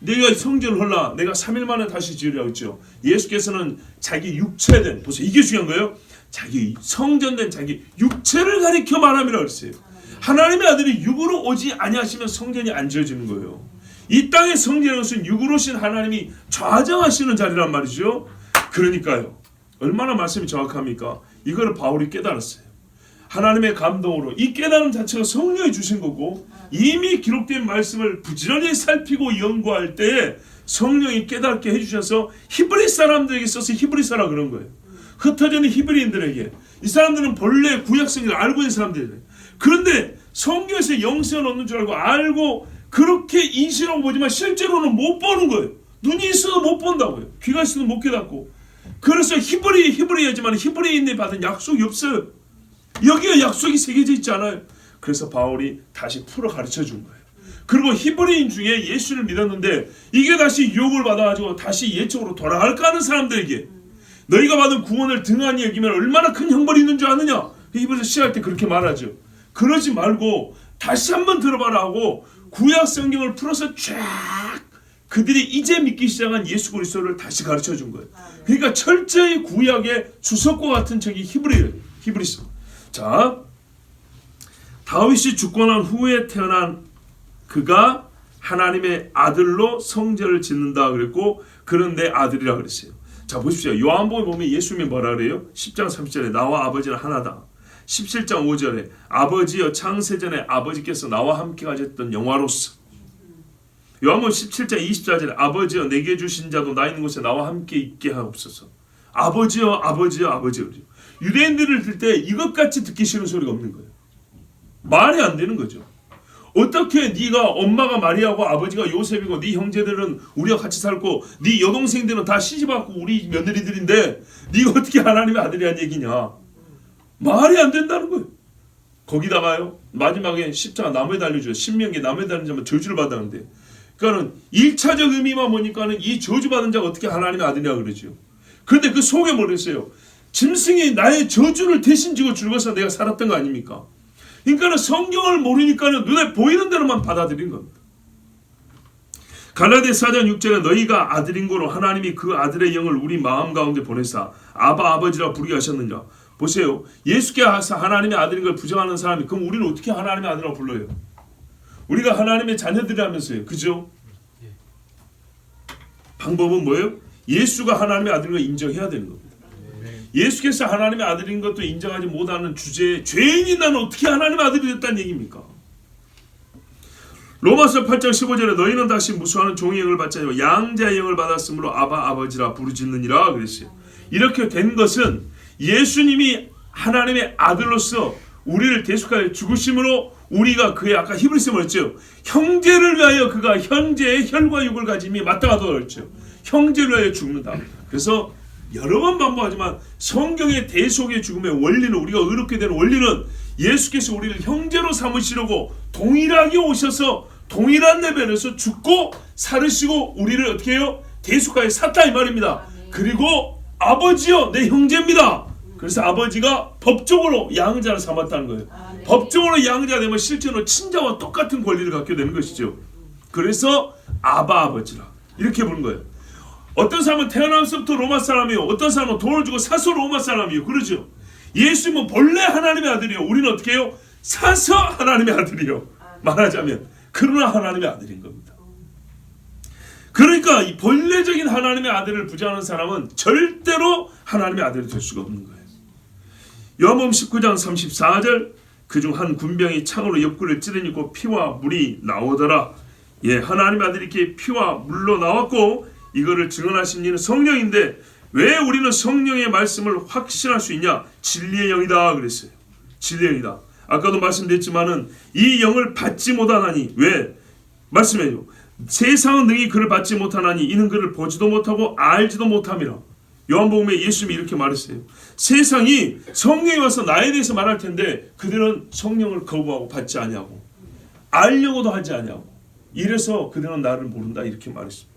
내가 성전을 헐라 내가 3일 만에 다시 지으려고 했죠. 예수께서는 자기 육체된, 보세요, 이게 중요한 거예요. 자기 성전된 자기 육체를 가리켜 말함이라 그랬어요. 하나님의 아들이 육으로 오지 아니하시면 성전이 안 지어지는 거예요. 이 땅의 성전인 것은 육으로 오신 하나님이 좌정하시는 자리란 말이죠. 그러니까요, 얼마나 말씀이 정확합니까? 이거를 바울이 깨달았어요. 하나님의 감동으로 이 깨달음 자체가 성령이 주신 거고 이미 기록된 말씀을 부지런히 살피고 연구할 때 성령이 깨닫게 해주셔서 히브리 사람들에게 써서 히브리서라 그런 거예요. 흩어져 있는 히브리인들에게. 이 사람들은 본래 구약 성경을 알고 있는 사람들이에요. 그런데 성경에서 영생을 얻는 줄 알고 그렇게 인식하고 보지만 실제로는 못 보는 거예요. 눈이 있어도 못 본다고요. 귀가 있어도 못 깨닫고. 그래서 히브리이지만 히브리인이 받은 약속이 없어요. 여기에 약속이 새겨져 있지 않아요. 그래서 바울이 다시 풀어 가르쳐 준 거예요. 그리고 히브리인 중에 예수를 믿었는데 이게 다시 유혹을 받아가지고 다시 옛적으로 돌아갈까 하는 사람들에게 너희가 받은 구원을 등한히 여기면 얼마나 큰 형벌이 있는 줄 아느냐. 히브리서 시작할 때 그렇게 말하죠. 그러지 말고 다시 한번 들어봐라 하고 구약 성경을 풀어서 쫙 그들이 이제 믿기 시작한 예수 그리스도를 다시 가르쳐 준 거예요. 그러니까 철저히 구약의 주석과 같은 책이 히브리서. 자, 다윗이 죽고 난 후에 태어난 그가 하나님의 아들로 성전을 짓는다 그랬고 그는 내 아들이라 그랬어요. 자, 보십시오. 요한복음에 보면 예수님이 뭐라 그래요? 10장 30절에 나와 아버지는 하나다. 17장 5절에 아버지여 창세전에 아버지께서 나와 함께 가졌던 영화로서. 요한복음 17장 24절에 아버지여 내게 주신 자도 나 있는 곳에 나와 함께 있게 하옵소서. 아버지여 아버지여 아버지여. 유대인들을 들 때 이것같이 듣기 싫은 소리가 없는 거예요. 말이 안 되는 거죠. 어떻게 네가 엄마가 마리아고 아버지가 요셉이고 네 형제들은 우리가 같이 살고 네 여동생들은 다 시집왔고 우리 며느리들인데 네가 어떻게 하나님의 아들이란 얘기냐. 말이 안 된다는 거예요. 거기다가요 마지막에 십자가 나무에 달려줘요. 신명기에 나무에 달린 자만 저주를 받았는데 그러니까는 1차적 의미만 보니까는 이 저주받은 자가 어떻게 하나님의 아들이라 그러죠. 그런데 그 속에 뭐랬어요? 짐승이 나의 저주를 대신 지고 죽어서 내가 살았던 거 아닙니까? 그러니까 성경을 모르니까는 눈에 보이는 대로만 받아들인 겁니다. 갈라디아 4장 6절에 너희가 아들인 거로 하나님이 그 아들의 영을 우리 마음 가운데 보내사 아바 아버지라 부르게 하셨느냐. 보세요. 예수께 하나님의 아들인 걸 부정하는 사람이 그럼 우리는 어떻게 하나님의 아들이라고 불러요? 우리가 하나님의 자녀들이라면서요. 그죠? 방법은 뭐예요? 예수가 하나님의 아들인 걸 인정해야 되는 겁니다. 예수께서 하나님의 아들인 것도 인정하지 못하는 주제에 죄인인 나는 어떻게 하나님의 아들이 됐다는 얘기입니까? 로마서 8장 15절에 너희는 다시 무수하는 종의 영을 받지 아니하고 양자의 영을 받았으므로 아바 아버지라 부르짖느니라 그랬어요. 이렇게 된 것은 예수님이 하나님의 아들로서 우리를 대속하여 죽으심으로 우리가 그의 아까 히브리서 말했죠. 형제를 위하여 그가 현재의 혈과 육을 가짐이 마땅하다고 그랬죠. 형제를 위하여 죽는다. 그래서 여러 번 반복하지만 성경의 대속의 죽음의 원리는, 우리가 의롭게 되는 원리는 예수께서 우리를 형제로 삼으시려고 동일하게 오셔서 동일한 레벨에서 죽고 살으시고 우리를 어떻게 해요? 대속하여 샀다 이 말입니다. 그리고 아버지요 내 형제입니다. 그래서 아버지가 법적으로 양자를 삼았다는 거예요. 법적으로 양자가 되면 실제로 친자와 똑같은 권리를 갖게 되는 것이죠. 그래서 아바 아버지라 이렇게 부르는 거예요. 어떤 사람은 태어나면서부터 로마 사람이요, 어떤 사람은 돈을 주고 사서 로마 사람이요, 그러죠. 예수님은 본래 하나님의 아들이요, 우리는 어떻게 해요? 사서 하나님의 아들이요. 말하자면 그러나 하나님의 아들인 겁니다. 그러니까 이 본래적인 하나님의 아들을 부정하는 사람은 절대로 하나님의 아들이 될 수가 없는 거예요. 요한복음 19장 34절 그중 한 군병이 창으로 옆구리를 찌르니고 피와 물이 나오더라. 예, 하나님의 아들이 이렇게 피와 물로 나왔고 이거를 증언하신 이는 성령인데 왜 우리는 성령의 말씀을 확신할 수 있냐? 진리의 영이다 그랬어요. 진리의 영이다. 아까도 말씀드렸지만은 이 영을 받지 못하나니 왜? 말씀해요. 세상은 능히 그를 받지 못하나니 이는 그를 보지도 못하고 알지도 못함이라. 요한복음에 예수님이 이렇게 말했어요. 세상이 성령이 와서 나에 대해서 말할 텐데 그들은 성령을 거부하고 받지 아니하고 알려고도 하지 아니하고 이래서 그들은 나를 모른다 이렇게 말했습니다.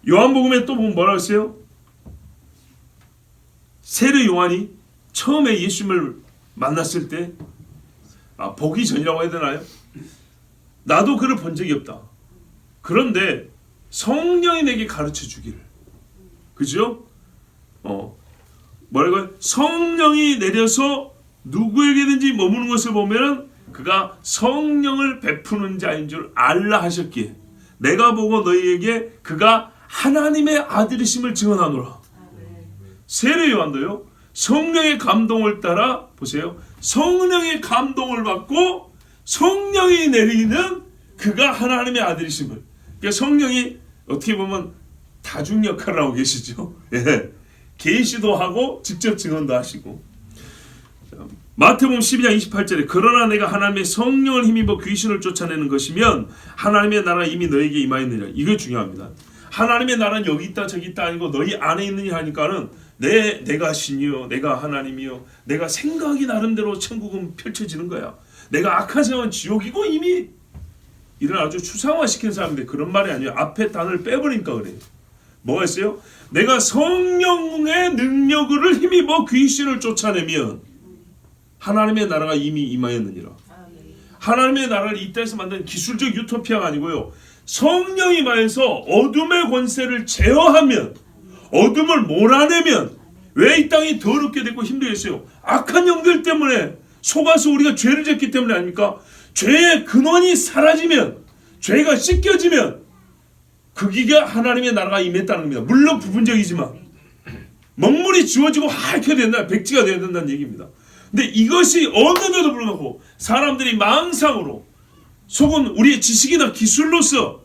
요한복음에 또 보면 뭐라고 했어요? 세례 요한이 처음에 예수님을 만났을 때 보기 전이라고 해야 되나요? 나도 그를 본 적이 없다. 그런데 성령이 내게 가르쳐 주기를. 그죠? 뭐라고요? 성령이 내려서 누구에게든지 머무는 것을 보면 그가 성령을 베푸는 자인 줄 알라 하셨기에 내가 보고 너희에게 그가 하나님의 아들이심을 증언하노라. 세례 요한도요. 성령의 감동을 따라 보세요. 성령의 감동을 받고 성령이 내리는 그가 하나님의 아들이심을. 그러니까 성령이 어떻게 보면 다중 역할을 하고 계시죠. 예. 계시도 하고 직접 증언도 하시고. 마태복음 12장 28절에 그러나 내가 하나님의 성령을 힘입어 귀신을 쫓아내는 것이면 하나님의 나라가 이미 너에게 임하였느니라. 이거 중요합니다. 하나님의 나라는 여기 있다 저기 있다 아니고 너희 안에 있느냐 하니까는 내가 신이요 내가 하나님이요 내가 생각이 나름대로 천국은 펼쳐지는 거야. 내가 악한 생각은 지옥이고 이미 이런 아주 추상화시킨 사람인데 그런 말이 아니에요. 앞에 단어를 빼버리니까 그래요. 뭐가 있어요? 내가 성령의 능력을 힘입어 귀신을 쫓아내면 하나님의 나라가 이미 임하였느니라. 하나님의 나라를 이 땅에서 만든 기술적 유토피아가 아니고요. 성령이 임하여서 어둠의 권세를 제어하면 어둠을 몰아내면 왜 이 땅이 더럽게 됐고 힘들겠어요? 악한 영들 때문에 속아서 우리가 죄를 짓기 때문에 아닙니까? 죄의 근원이 사라지면 죄가 씻겨지면 거기가 하나님의 나라가 임했다는 겁니다. 물론 부분적이지만 먹물이 지워지고 하얗게 된다. 백지가 되어야 된다는 얘기입니다. 근데 이것이 없는데도 불구하고 사람들이 망상으로 속은 우리의 지식이나 기술로서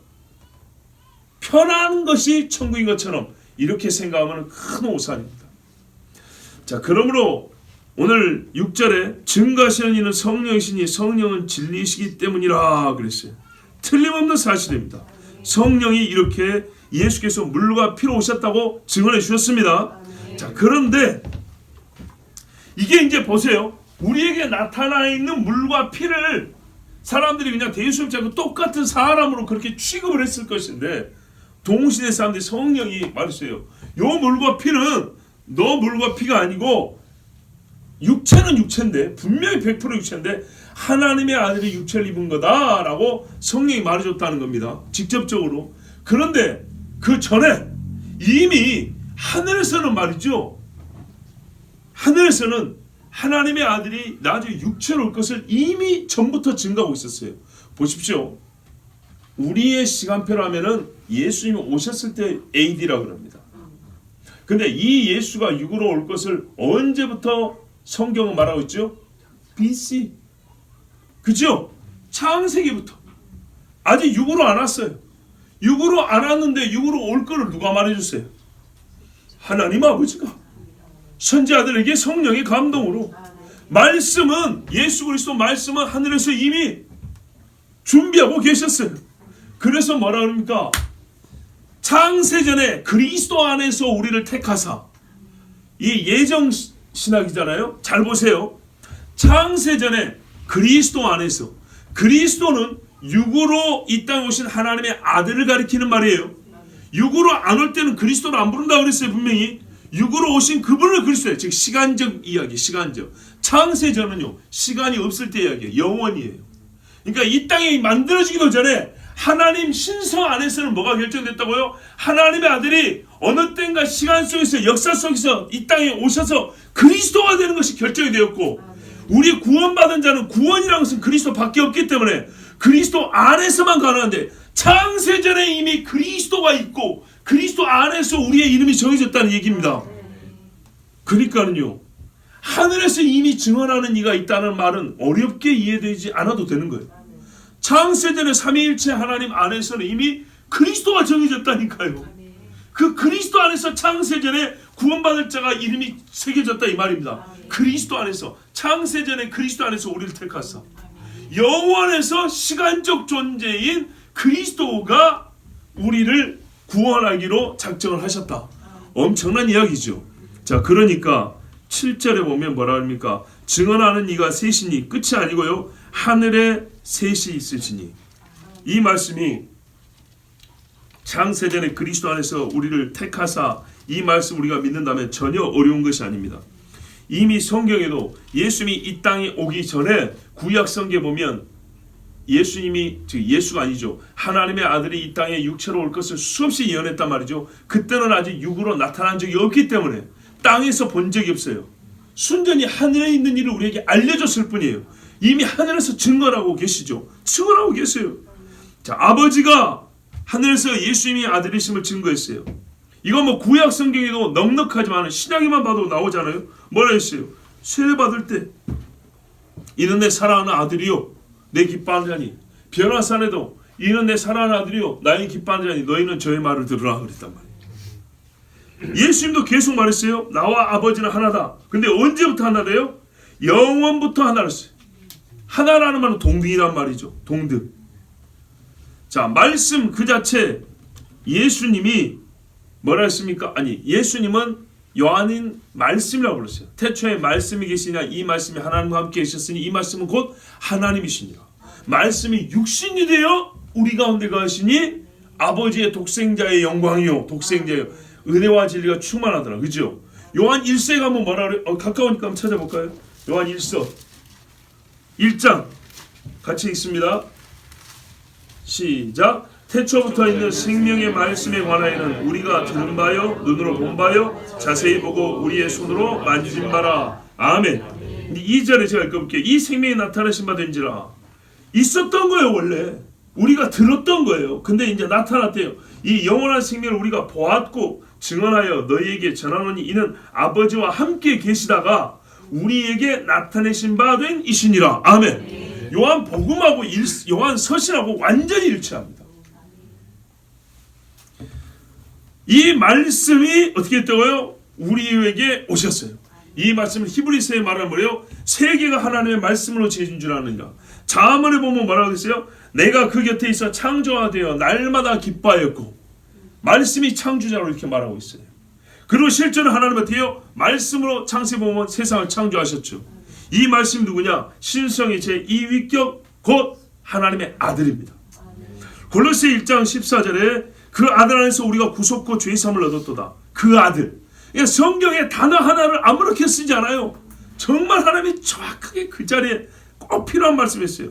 편한 것이 천국인 것처럼 이렇게 생각하면 큰 오산입니다. 자, 그러므로 오늘 6절에 증거하시는 이는 성령이시니 성령은 진리이시기 때문이라 그랬어요. 틀림없는 사실입니다. 성령이 이렇게 예수께서 물과 피로 오셨다고 증언해 주셨습니다. 자, 그런데 이게 이제 보세요. 우리에게 나타나 있는 물과 피를 사람들이 그냥 대수롭지 않고 똑같은 사람으로 그렇게 취급을 했을 것인데 동시대 사람들이 성령이 말했어요. 요 물과 피는 너 물과 피가 아니고 육체는 육체인데 분명히 100% 육체인데 하나님의 아들이 육체를 입은 거다라고 성령이 말해줬다는 겁니다. 직접적으로. 그런데 그 전에 이미 하늘에서는 말이죠. 하늘에서는 하나님의 아들이 나중에 육체로 올 것을 이미 전부터 증거하고 있었어요. 보십시오. 우리의 시간표로 하면은 예수님이 오셨을 때 AD라고 합니다. 근데 이 예수가 육으로 올 것을 언제부터 성경은 말하고 있죠? BC. 그죠? 창세기부터. 아직 육으로 안 왔어요. 육으로 안 왔는데 육으로 올 거를 누가 말해줬어요? 하나님 아버지가 선지자들에게 성령의 감동으로. 말씀은, 예수 그리스도 말씀은 하늘에서 이미 준비하고 계셨어요. 그래서 뭐라 그럽니까? 창세전에 그리스도 안에서 우리를 택하사. 이 예정 신학이잖아요. 잘 보세요. 창세전에 그리스도 안에서, 그리스도는 육으로 이 땅에 오신 하나님의 아들을 가리키는 말이에요. 육으로 안 올 때는 그리스도를 안 부른다 그랬어요. 분명히 육으로 오신 그분을 그리스도예요. 즉 시간적 이야기, 시간적. 창세전은요, 시간이 없을 때 이야기예요. 영원이에요. 그러니까 이 땅이 만들어지기도 전에 하나님 신성 안에서는 뭐가 결정됐다고요? 하나님의 아들이 어느 때인가 시간 속에서, 역사 속에서 이 땅에 오셔서 그리스도가 되는 것이 결정이 되었고, 우리 구원받은 자는, 구원이라는 것은 그리스도밖에 없기 때문에 그리스도 안에서만 가능한데, 창세전에 이미 그리스도가 있고 그리스도 안에서 우리의 이름이 정해졌다는 얘기입니다. 그러니까는요, 하늘에서 이미 증언하는 이가 있다는 말은 어렵게 이해되지 않아도 되는 거예요. 창세전에 삼위일체 하나님 안에서는 이미 그리스도가 정해졌다니까요. 그 그리스도 안에서 창세전에 구원받을 자가 이름이 새겨졌다 이 말입니다. 그리스도 안에서, 창세전에 그리스도 안에서 우리를 택하사 영원에서 시간적 존재인 그리스도가 우리를 구원하기로 작정을 하셨다. 엄청난 이야기죠. 자, 그러니까 7절에 보면 뭐라 합니까? 증언하는 이가 셋이니, 끝이 아니고요, 하늘에 셋이 있으시니. 이 말씀이 창세전에 그리스도 안에서 우리를 택하사, 이 말씀 우리가 믿는다면 전혀 어려운 것이 아닙니다. 이미 성경에도 예수님이 이 땅에 오기 전에 구약 성경에 보면 예수님이, 즉 예수가 아니죠, 하나님의 아들이 이 땅에 육체로 올 것을 수없이 예언했단 말이죠. 그때는 아직 육으로 나타난 적이 없기 때문에 땅에서 본 적이 없어요. 순전히 하늘에 있는 일을 우리에게 알려줬을 뿐이에요. 이미 하늘에서 증거하고 계시죠. 증거하고 계세요. 자, 아버지가 하늘에서 예수님이 아들이심을 증거했어요. 이거 뭐 구약 성경에도 넉넉하지만 신약에만 봐도 나오잖아요. 뭐라 했어요? 세례 받을 때 이는 내 사랑하는 아들이요 내 기뻐하는 자니, 변화산에도 이는 내 사랑하는 아들이요 나의 기뻐하는 자니 너희는 저의 말을 들으라 그랬단 말이에요. 예수님도 계속 말했어요. 나와 아버지는 하나다. 근데 언제부터 하나래요? 영원부터 하나였어요. 하나라는 말은 동등이란 말이죠. 동등. 자, 말씀 그 자체, 예수님이 뭐라 했습니까? 아니, 예수님은 요한인 말씀이라고 그랬어요. 태초에 말씀이 계시냐, 이 말씀이 하나님과 함께 계셨으니 이 말씀은 곧 하나님이시니라. 말씀이 육신이 되어 우리 가운데 가시니 아버지의 독생자의 영광이요, 독생자의 은혜와 진리가 충만하더라. 그죠? 요한 1세가 한번 뭐라 그래? 가까우니까 한번 찾아볼까요? 요한 1서 1장 같이 읽습니다. 시작. 태초부터 있는 생명의 말씀에 관하여는 우리가 들은 바요, 눈으로 본 바요, 자세히 보고 우리의 손으로 만진 바라. 아멘. 2절에 제가 읽어볼게요. 이 생명이 나타나신 바 된지라. 있었던 거예요. 원래 우리가 들었던 거예요. 근데 이제 나타났대요. 이 영원한 생명을 우리가 보았고 증언하여 너희에게 전하노니 이는 아버지와 함께 계시다가 우리에게 나타내신 바 된 이시니라. 아멘. 요한 복음하고 요한 서신하고 완전히 일치합니다. 이 말씀이 어떻게 했다고요? 우리에게 오셨어요. 이 말씀은 히브리서에 말하는 뭐예요? 세계가 하나님의 말씀으로 지어진 줄 아는가. 자문에 보면 뭐라고 했어요? 내가 그 곁에 있어 창조하되어 날마다 기뻐하였고. 말씀이 창조자로 이렇게 말하고 있어요. 그리고 실제로 하나님은 어때요? 말씀으로 창세기 보면 세상을 창조하셨죠. 이 말씀이 누구냐? 신성의 제2위격 곧 하나님의 아들입니다. 골로새 1장 14절에 그 아들 안에서 우리가 구속고 죄사함을 얻었도다. 그 아들. 성경에 단어 하나를 아무렇게 쓰지 않아요. 정말 하나님이 정확하게 그 자리에 꼭 필요한 말씀이었어요.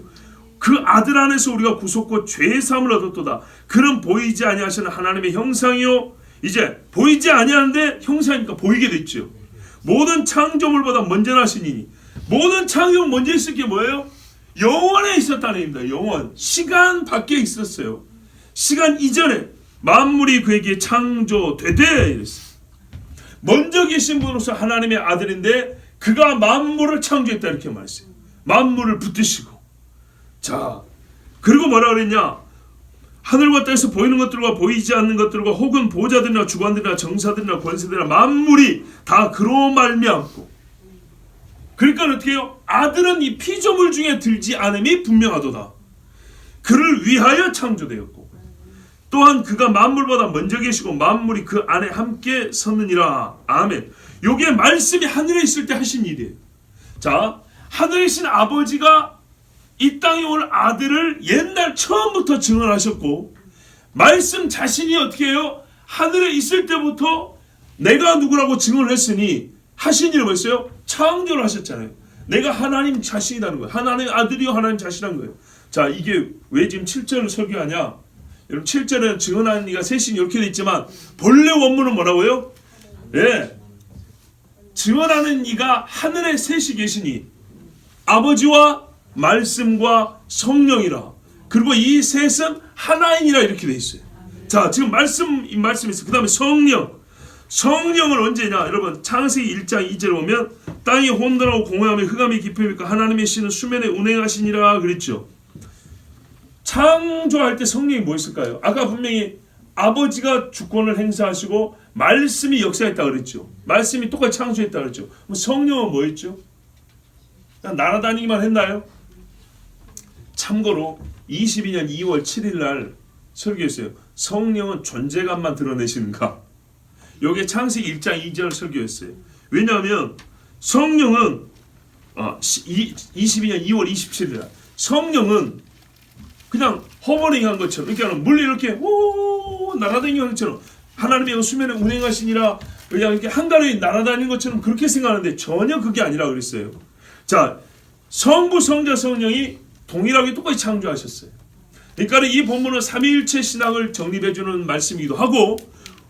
그 아들 안에서 우리가 구속고 죄사함을 얻었도다. 그는 보이지 아니하시는 하나님의 형상이요. 이제 보이지 아니하는데 형상이니까 보이게 됐죠. 모든 창조물보다 먼저 나시니. 모든 창조물 먼저 있을 게 뭐예요? 영원에 있었다는 얘기입니다. 영원. 시간 밖에 있었어요. 시간 이전에 만물이 그에게 창조되되 이랬어요. 먼저 계신 분으로서 하나님의 아들인데 그가 만물을 창조했다 이렇게 말했어요. 만물을 붙드시고. 자, 그리고 뭐라 그랬냐? 하늘과 땅에서 보이는 것들과 보이지 않는 것들과 혹은 보좌들이나 주관들이나 정사들이나 권세들이나 만물이 다 그로 말미암고. 그러니까 어떻게 해요? 아들은 이 피조물 중에 들지 않음이 분명하도다. 그를 위하여 창조되었고 또한 그가 만물보다 먼저 계시고 만물이 그 안에 함께 섰느니라. 아멘. 요게 말씀이 하늘에 있을 때 하신 일이에요. 자, 하늘에 계신 아버지가 이 땅에 올 아들을 옛날 처음부터 증언하셨고 말씀 자신이 어떻게 해요? 하늘에 있을 때부터 내가 누구라고 증언을 했으니 하신 일이 뭐였어요? 창조를 하셨잖아요. 내가 하나님 자신이라는 거예요. 하나님의 아들이요 하나님 자신이라는 거예요. 자, 이게 왜 지금 7절을 설교하냐? 여러분 7절에는 증언하는 이가 셋이 이렇게 돼 있지만 본래 원문은 뭐라고요? 예, 증언하는 이가 하늘에 셋이 계시니 아버지와 말씀과 성령이라. 그리고 이 셋은 하나이니라 이렇게 돼 있어요. 자, 지금 말씀이 있어요. 그 다음에 성령은 언제냐? 여러분 창세기 1장 2절에 보면 땅이 혼돈하고 공허함에 흑암이 깊으니까 하나님의 신은 수면에 운행하시니라 그랬죠. 창조할 때 성령이 뭐였을까요? 아까 분명히 아버지가 주권을 행사하시고 말씀이 역사했다 그랬죠. 말씀이 똑같이 창조했다 그랬죠. 그럼 성령은 뭐였죠? 그냥 날아다니기만 했나요? 참고로 22년 2월 7일 날 설교했어요. 성령은 존재감만 드러내시는가? 요게 창세기 1장 2절 설교였어요. 왜냐하면 성령은 22년 2월 27일 날 성령은 그냥 허버링한 것처럼, 그러니까 물리 이렇게 날아다니는 것처럼 하나님의 수면에 운행하시니라 그냥 이렇게 한가로이 날아다니는 것처럼 그렇게 생각하는데 전혀 그게 아니라 그랬어요. 자, 성부, 성자, 성령이 동일하게 똑같이 창조하셨어요. 그러니까 이 본문은 삼위일체 신앙을 정립해주는 말씀이기도 하고,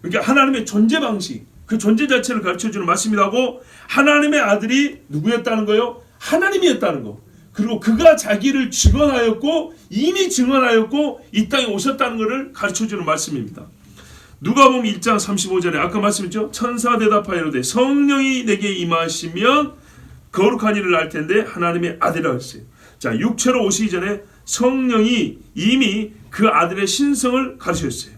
그러니까 하나님의 존재 방식, 그 존재 자체를 가르쳐주는 말씀이기도 하고, 하나님의 아들이 누구였다는 거요? 하나님이었다는 거. 그리고 그가 자기를 증언하였고 이미 증언하였고 이 땅에 오셨다는 것을 가르쳐주는 말씀입니다. 누가복음 1장 35절에 아까 말씀했죠. 천사 대답하여 이르되 성령이 내게 임하시면 거룩한 일을 할 텐데 하나님의 아들이라고 했어요. 자, 육체로 오시기 전에 성령이 이미 그 아들의 신성을 가르쳤어요.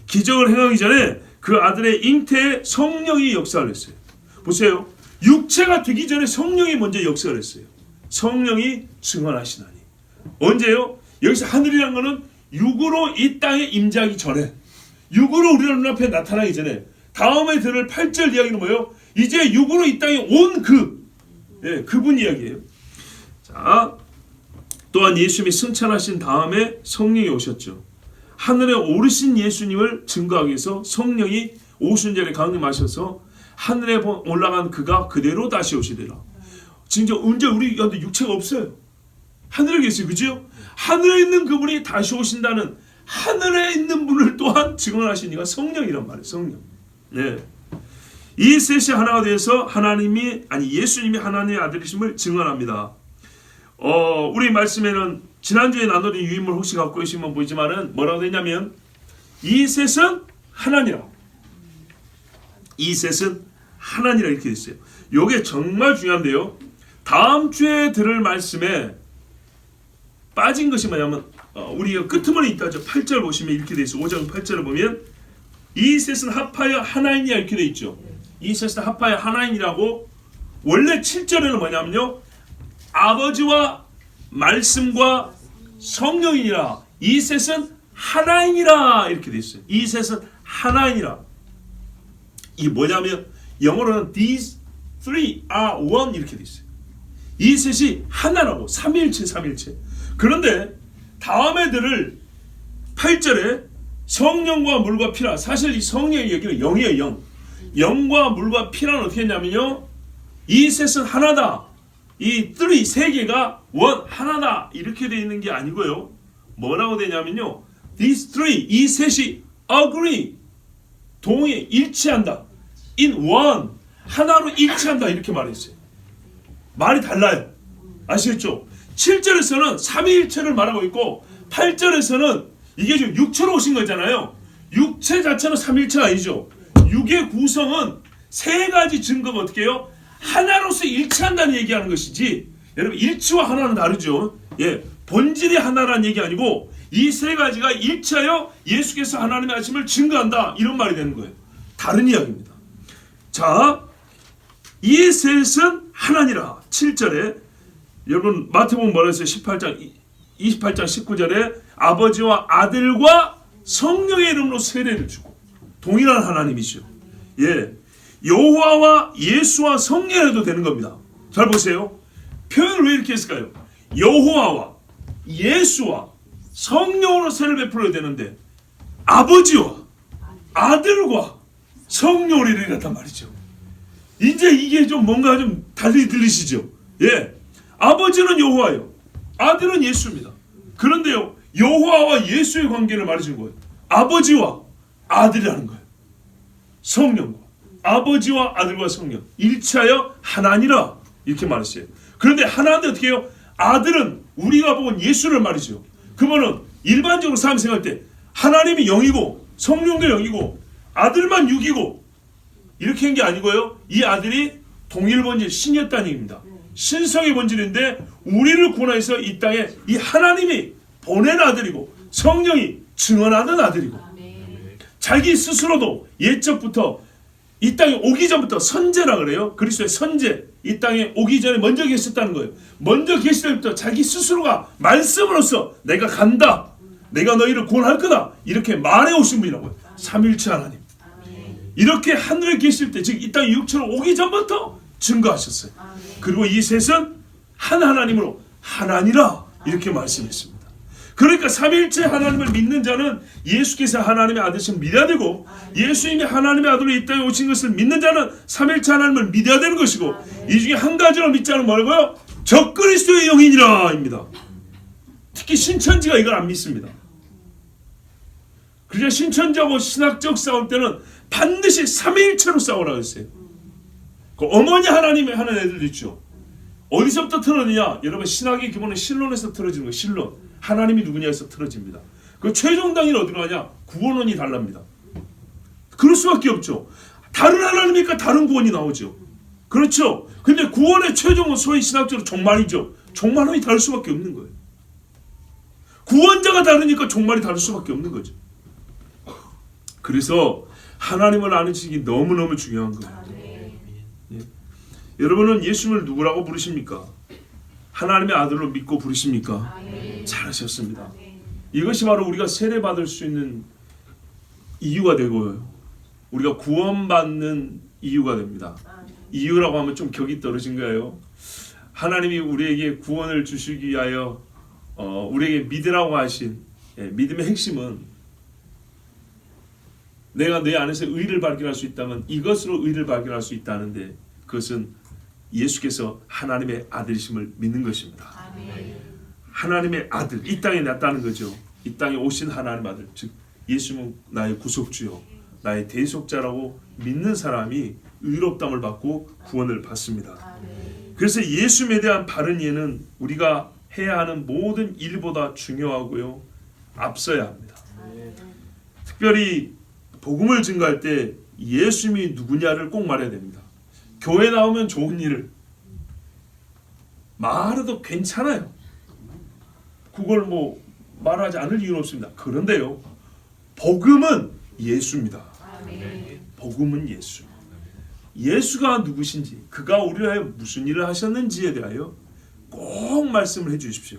기적을 행하기 전에 그 아들의 잉태에 성령이 역사를 했어요. 보세요. 육체가 되기 전에 성령이 먼저 역사를 했어요. 성령이 증언하시나니. 언제요? 여기서 하늘이라는 것은 육으로 이 땅에 임재하기 전에, 육으로 우리 눈앞에 나타나기 전에, 다음에 들을 8절 이야기는 뭐예요? 이제 육으로 이 땅에 온 그분 이야기예요. 자, 또한 예수님이 승천하신 다음에 성령이 오셨죠. 하늘에 오르신 예수님을 증거하기 위해서 성령이 오순절에 강림하셔서 하늘에 올라간 그가 그대로 다시 오시리라. 진짜 언제 우리한테 육체가 없어요. 하늘에 계세요. 그죠? 하늘에 있는 그분이 다시 오신다는, 하늘에 있는 분을 또한 증언하신 이가 성령이란 말이에요. 성령. 네. 이 셋이 하나가 되어서 예수님이 하나님의 아들이심을 증언합니다. 우리 말씀에는 지난주에 나누는 유인물 혹시 갖고 계시면 보이지만은 뭐라고 되냐면 이 셋은 하나니라. 이 셋은 하나니라 이렇게 됐어요. 요게 정말 중요한데요. 다음 주에 들을 말씀에 빠진 것이 뭐냐면 우리가 끄트머리 있다죠. 8절 보시면 이렇게 돼 있어요. 5장 8절을 보면 이 셋은 합하여 하나이니라 이렇게 돼 있죠. 이 셋은 합하여 하나이니라고. 원래 7절에는 뭐냐면요. 아버지와 말씀과 성령이니라. 이 셋은 하나이니라 이렇게 돼 있어요. 이 셋은 하나이니라. 이게 뭐냐면 영어로는 these three are one 이렇게 돼 있어요. 이 셋이 하나라고. 삼위일체. 그런데 다음에 들을 8절에 성령과 물과 피라. 사실 이 성령의 얘기는 영이에요. 영. 영과 물과 피라는 어떻게 했냐면요. 이 셋은 하나다. 이 three, 세 개가 one, 하나다. 이렇게 되어 있는 게 아니고요. 뭐라고 되냐면요. These three, 이 셋이 agree, 동의, 일치한다. In one, 하나로 일치한다. 이렇게 말했어요. 말이 달라요. 아시겠죠? 7절에서는 삼위일체를 말하고 있고 8절에서는 이게 지금 육체로 오신 거잖아요. 육체 자체는 삼일체 아니죠. 육의 구성은 세 가지 증거가 어떻게 해요? 하나로서 일치한다는 얘기하는 것이지, 여러분 일치와 하나는 다르죠. 예, 본질이 하나라는 얘기 아니고 이 세 가지가 일치하여 예수께서 하나님의 하심을 증거한다, 이런 말이 되는 거예요. 다른 이야기입니다. 자, 이 셋은 하나니라. 7절에 여러분 마태복음 뭐라 했어요? 28장 19절에 아버지와 아들과 성령의 이름으로 세례를 주고, 동일한 하나님이죠. 예, 여호와와 예수와 성령에도 되는 겁니다. 잘 보세요. 표현을 왜 이렇게 했을까요? 여호와와 예수와 성령으로 세례를 베풀어야 되는데 아버지와 아들과 성령으로 이랬단 말이죠. 이제 이게 좀 뭔가 좀 달리 들리시죠? 예, 아버지는 여호와요, 아들은 예수입니다. 그런데요, 여호와와 예수의 관계를 말해준 거예요. 아버지와 아들이라는 거예요. 성령과 아버지와 아들과 성령 일치하여 하나니라, 이렇게 말했어요. 그런데 하나인데 어떻게 해요? 아들은 우리가 본 예수를 말이죠. 그러면은 일반적으로 사람 생각할 때 하나님이 영이고 성령도 영이고 아들만 육이고 이렇게 한 게 아니고요. 이 아들이 동일 본질 신이었다는 얘기입니다. 신성의 본질인데 우리를 구원해서 이 땅에 이 하나님이 보낸 아들이고 성령이 증언하는 아들이고, 자기 스스로도 옛적부터 이 땅에 오기 전부터 선제라 그래요. 그리스도의 선제, 이 땅에 오기 전에 먼저 계셨다는 거예요. 먼저 계실 때부터 자기 스스로가 말씀으로써 내가 간다, 내가 너희를 구원할 거다, 이렇게 말해 오신 분이라고요. 삼일체 하나님. 이렇게 하늘에 계실 때, 즉 이 땅에 육체로 오기 전부터 증거하셨어요. 그리고 이 셋은 한 하나님으로 하나니라, 이렇게 말씀했습니다. 그러니까 삼일체 하나님을 믿는 자는 예수께서 하나님의 아들이심을 믿어야 되고, 예수님이 하나님의 아들로 이 땅에 오신 것을 믿는 자는 삼일체 하나님을 믿어야 되는 것이고, 이 중에 한 가지로 믿지 않으면 뭐라고요? 적그리스도의 영이니라 입니다. 특히 신천지가 이걸 안 믿습니다. 그러니까 신천지하고 신학적 싸울 때는 반드시 삼위일체로 싸우라고 했어요. 그 어머니 하나님의 하는 애들도 있죠. 어디서부터 틀어지냐? 여러분, 신학의 기본은 신론에서 틀어지는 거예요. 신론. 하나님이 누구냐에서 틀어집니다. 그 최종 단위는 어디로 가냐? 구원론이 달랍니다. 그럴 수밖에 없죠. 다른 하나님이니까 다른 구원이 나오죠. 그렇죠. 근데 구원의 최종은 소위 신학적으로 종말이죠. 종말론이 다를 수밖에 없는 거예요. 구원자가 다르니까 종말이 다를 수밖에 없는 거죠. 그래서 하나님을 아는 지식이 너무너무 중요한 거예요. 예. 여러분은 예수님을 누구라고 부르십니까? 하나님의 아들로 믿고 부르십니까? 잘하셨습니다. 이것이 바로 우리가 세례받을 수 있는 이유가 되고요, 우리가 구원받는 이유가 됩니다. 이유라고 하면 좀 격이 떨어진 거예요. 하나님이 우리에게 구원을 주시기 위하여 우리에게 믿으라고 하신 믿음의 핵심은, 내가 내 안에서 의를 발견할 수 있다면 이것으로 의를 발견할 수 있다는데, 그것은 예수께서 하나님의 아들이심을 믿는 것입니다. 하나님의 아들, 이 땅에 났다는 거죠. 이 땅에 오신 하나님의 아들, 즉 예수는 나의 구속주요, 나의 대속자라고 믿는 사람이 의롭다함을 받고 구원을 받습니다. 그래서 예수님에 대한 바른 이해는 우리가 해야 하는 모든 일보다 중요하고요, 앞서야 합니다. 특별히 복음을 증거할 때 예수님이 누구냐를 꼭 말해야 됩니다. 교회 나오면 좋은 일을 말해도 괜찮아요. 그걸 뭐 말하지 않을 이유는 없습니다. 그런데요, 복음은 예수입니다. 복음은 예수. 예수가 누구신지, 그가 우리를 위하여 무슨 일을 하셨는지에 대하여 꼭 말씀을 해 주십시오.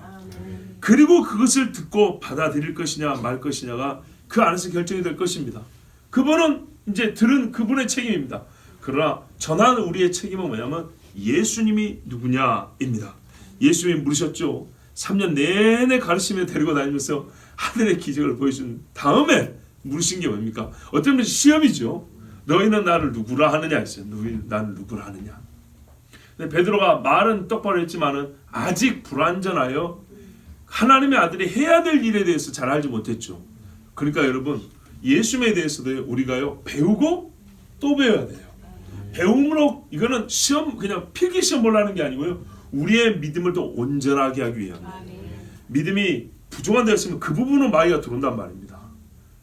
그리고 그것을 듣고 받아들일 것이냐 말 것이냐가 그 안에서 결정이 될 것입니다. 그분은 이제 들은 그분의 책임입니다. 그러나 전하는 우리의 책임은 뭐냐면 예수님이 누구냐입니다. 예수님이 물으셨죠. 3년 내내 가르치며 데리고 다니면서 하늘의 기적을 보여준 다음에 물으신 게 뭡니까? 어떤 면에서 시험이죠. 너희는 나를 누구라 하느냐 했어요. 너희는 나를 누구라 하느냐. 근데 베드로가 말은 똑바로 했지만은 아직 불완전하여 하나님의 아들이 해야 될 일에 대해서 잘 알지 못했죠. 그러니까 여러분, 예수님에 대해서도 우리가요, 배우고 또 배워야 돼요. 배움으로, 이거는 시험, 그냥 필기 시험 보려는 게 아니고요, 우리의 믿음을 더 온전하게 하기 위함입니다. 믿음이 부족한 데가 있으면 그 부분은 마귀가 들어온단 말입니다.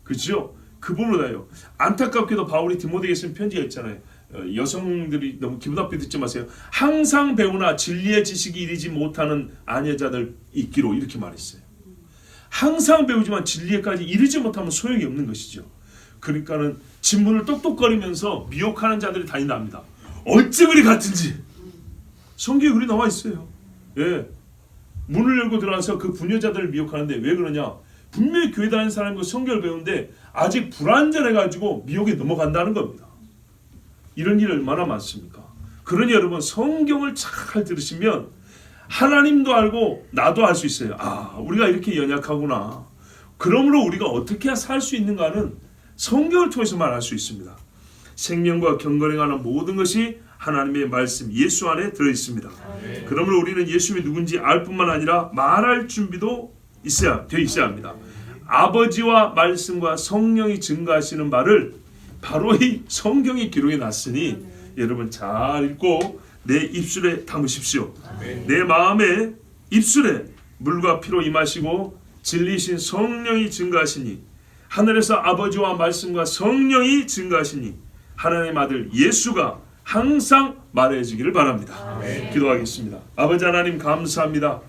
그렇죠? 그 부분으로 다요. 안타깝게도 바울이 디모데에게 쓴 편지가 있잖아요. 여성들이 너무 기분 나쁘게 듣지 마세요. 항상 배우나 진리의 지식이 이르지 못하는 아내자들 있기로 이렇게 말했어요. 항상 배우지만 진리에까지 이르지 못하면 소용이 없는 것이죠. 그러니까는 진문을 똑똑거리면서 미혹하는 자들이 다닌답니다. 어찌 그리 같은지. 성경에 그리 나와 있어요. 예, 문을 열고 들어와서 그 부녀자들을 미혹하는데 왜 그러냐? 분명히 교회 다니는 사람이고 성경을 배우는데 아직 불완전해가지고 미혹에 넘어간다는 겁니다. 이런 일 얼마나 많습니까? 그러니 여러분 성경을 잘 들으시면 하나님도 알고 나도 알 수 있어요. 아, 우리가 이렇게 연약하구나. 그러므로 우리가 어떻게 살 수 있는가는 성경을 통해서만 알 수 있습니다. 생명과 경건행하는 모든 것이 하나님의 말씀 예수 안에 들어있습니다. 그러므로 우리는 예수님이 누군지 알 뿐만 아니라 말할 준비도 되어 있어야 합니다. 아버지와 말씀과 성령이 증거하시는 말을 바로 이 성경에 기록해 놨으니 여러분 잘 읽고 내 입술에 담으십시오. 내 마음에 입술에 물과 피로 임하시고 진리신 성령이 증거하시니 하늘에서 아버지와 말씀과 성령이 증거하시니 하나님의 아들 예수가 항상 말해주기를 바랍니다. 기도하겠습니다. 아버지 하나님 감사합니다.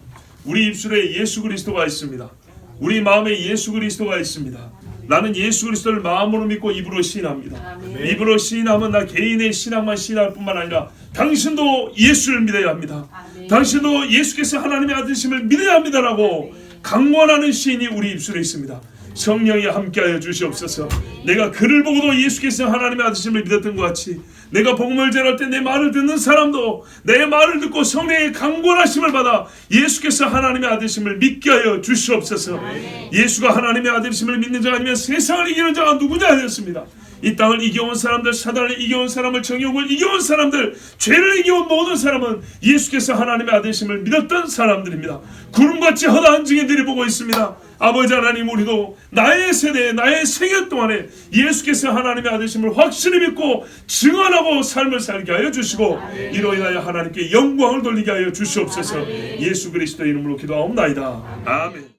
우리 입술에 예수 그리스도가 있습니다. 우리 마음에 예수 그리스도가 있습니다. 나는 예수 그리스도를 마음으로 믿고 입으로 시인합니다. 입으로 시인하면 나 개인의 신앙만 시인할 뿐만 아니라 당신도 예수를 믿어야 합니다. 당신도 예수께서 하나님의 아들이심을 믿어야 합니다라고 강권하는 시인이 우리 입술에 있습니다. 성령이 함께하여 주시옵소서. 내가 그를 보고도 예수께서 하나님의 아들이심을 믿었던 것 같이 내가 복음을 전할 때 내 말을 듣는 사람도 내 말을 듣고 성령의 강권하심을 받아 예수께서 하나님의 아들이심을 믿게 하여 주시옵소서. 예수가 하나님의 아들이심을 믿는 자가 아니면 세상을 이기는 자가 누구냐 하였습니다. 이 땅을 이겨온 사람들, 사단을 이겨온 사람을, 정욕을 이겨온 사람들, 죄를 이겨온 모든 사람은 예수께서 하나님의 아들이심을 믿었던 사람들입니다. 구름같이 허다한 증인들이 보고 있습니다. 아버지 하나님, 우리도 나의 세대, 나의 생애 동안에 예수께서 하나님의 아들이심을 확실히 믿고 증언하고 삶을 살게 하여 주시고 이로 인하여 하나님께 영광을 돌리게 하여 주시옵소서. 예수 그리스도의 이름으로 기도하옵나이다. 아멘.